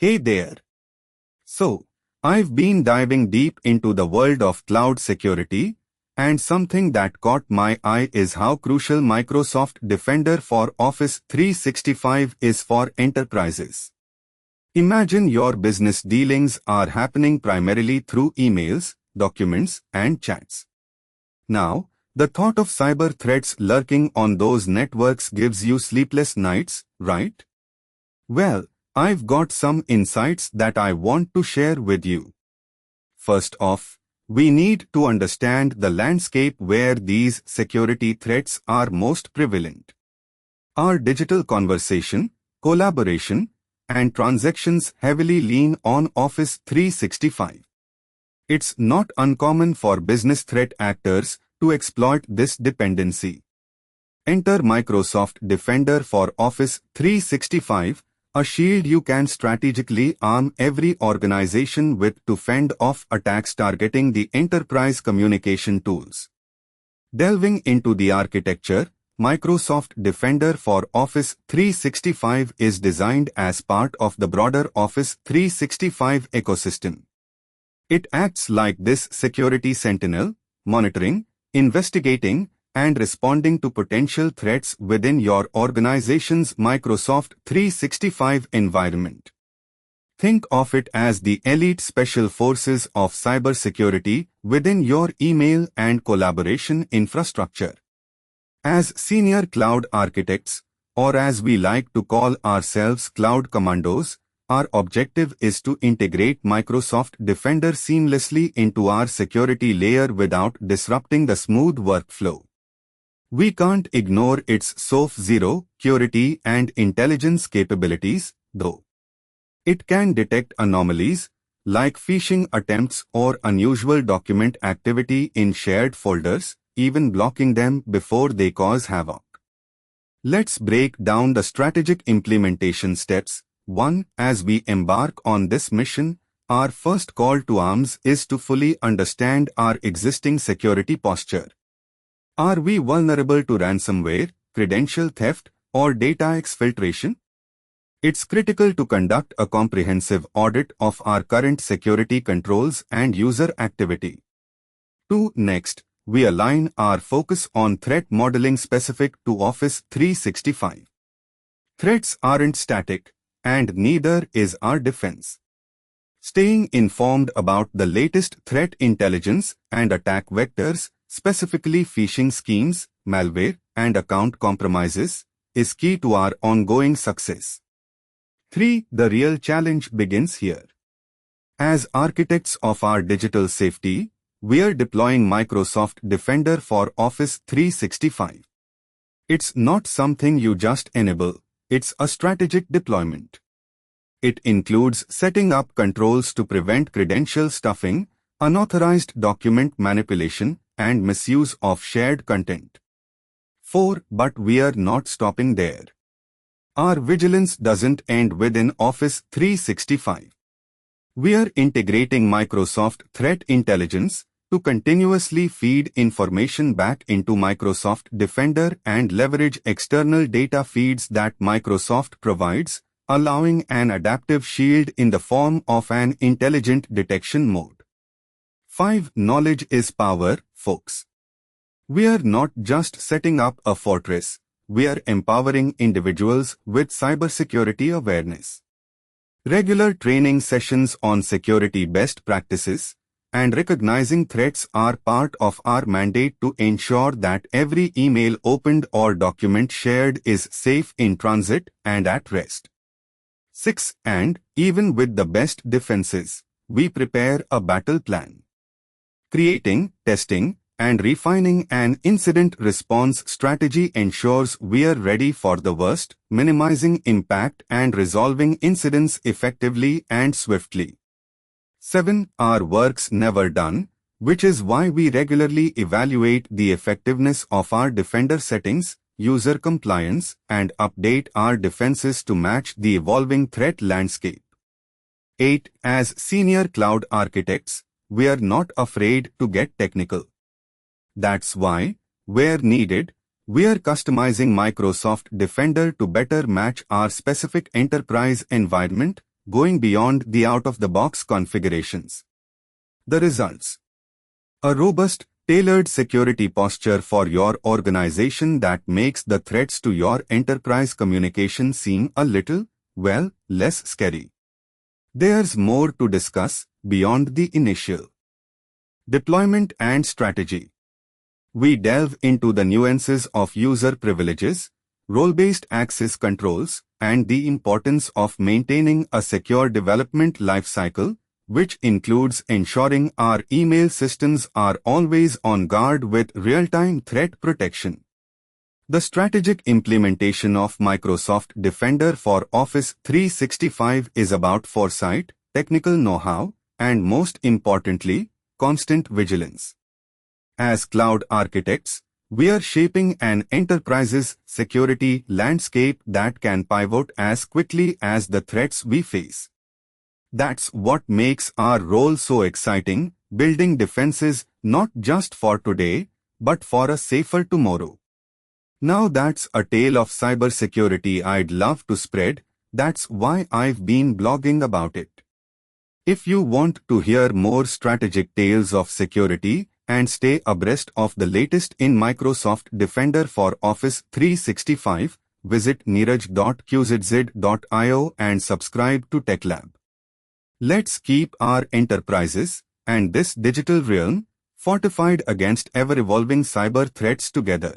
Hey there. So, I've been diving deep into the world of cloud security, and something that caught my eye is how crucial Microsoft Defender for Office 365 is for enterprises. Imagine your business dealings are happening primarily through emails, documents, and chats. Now, the thought of cyber threats lurking on those networks gives you sleepless nights, right? Well, I've got some insights that I want to share with you. First off, we need to understand the landscape where these security threats are most prevalent. Our digital conversation, collaboration, and transactions heavily lean on Office 365. It's not uncommon for business threat actors to exploit this dependency. Enter Microsoft Defender for Office 365, a shield you can strategically arm every organization with to fend off attacks targeting the enterprise communication tools. Delving into the architecture, Microsoft Defender for Office 365 is designed as part of the broader Office 365 ecosystem. It acts like this security sentinel, monitoring, investigating, and responding to potential threats within your organization's Microsoft 365 environment. Think of it as the elite special forces of cybersecurity within your email and collaboration infrastructure. As senior cloud architects, or as we like to call ourselves cloud commandos, our objective is to integrate Microsoft Defender seamlessly into our security layer without disrupting the smooth workflow. We can't ignore its SOF 0, security and intelligence capabilities, though. It can detect anomalies, like phishing attempts or unusual document activity in shared folders, even blocking them before they cause havoc. Let's break down the strategic implementation steps. 1. As we embark on this mission, our first call to arms is to fully understand our existing security posture. Are we vulnerable to ransomware, credential theft, or data exfiltration? It's critical to conduct a comprehensive audit of our current security controls and user activity. 2. Next, we align our focus on threat modeling specific to Office 365. Threats aren't static, and neither is our defense. Staying informed about the latest threat intelligence and attack vectors, specifically phishing schemes, malware, and account compromises, is key to our ongoing success. 3. The real challenge begins here. As architects of our digital safety, we are deploying Microsoft Defender for Office 365. It's not something you just enable, it's a strategic deployment. It includes setting up controls to prevent credential stuffing, unauthorized document manipulation, and misuse of shared content. 4. But we are not stopping there. Our vigilance doesn't end within Office 365. We are integrating Microsoft Threat Intelligence to continuously feed information back into Microsoft Defender and leverage external data feeds that Microsoft provides, allowing an adaptive shield in the form of an intelligent detection mode. 5. Knowledge is power, folks. We are not just setting up a fortress, we are empowering individuals with cybersecurity awareness. Regular training sessions on security best practices and recognizing threats are part of our mandate to ensure that every email opened or document shared is safe in transit and at rest. 6. And, even with the best defenses, we prepare a battle plan. Creating, testing, and refining an incident response strategy ensures we are ready for the worst, minimizing impact and resolving incidents effectively and swiftly. 7. Our work's never done, which is why we regularly evaluate the effectiveness of our Defender settings, user compliance, and update our defenses to match the evolving threat landscape. 8. As senior cloud architects, we are not afraid to get technical. That's why, where needed, we are customizing Microsoft Defender to better match our specific enterprise environment, going beyond the out-of-the-box configurations. The results: a robust, tailored security posture for your organization that makes the threats to your enterprise communication seem a little, well, less scary. There's more to discuss beyond the initial deployment and strategy. We delve into the nuances of user privileges, role-based access controls, and the importance of maintaining a secure development lifecycle, which includes ensuring our email systems are always on guard with real-time threat protection. The strategic implementation of Microsoft Defender for Office 365 is about foresight, technical know-how, and most importantly, constant vigilance. As cloud architects, we are shaping an enterprise's security landscape that can pivot as quickly as the threats we face. That's what makes our role so exciting, building defenses not just for today, but for a safer tomorrow. Now that's a tale of cybersecurity I'd love to spread. That's why I've been blogging about it. If you want to hear more strategic tales of security and stay abreast of the latest in Microsoft Defender for Office 365, visit neeraj.qzz.io and subscribe to TechLab. Let's keep our enterprises and this digital realm fortified against ever-evolving cyber threats together.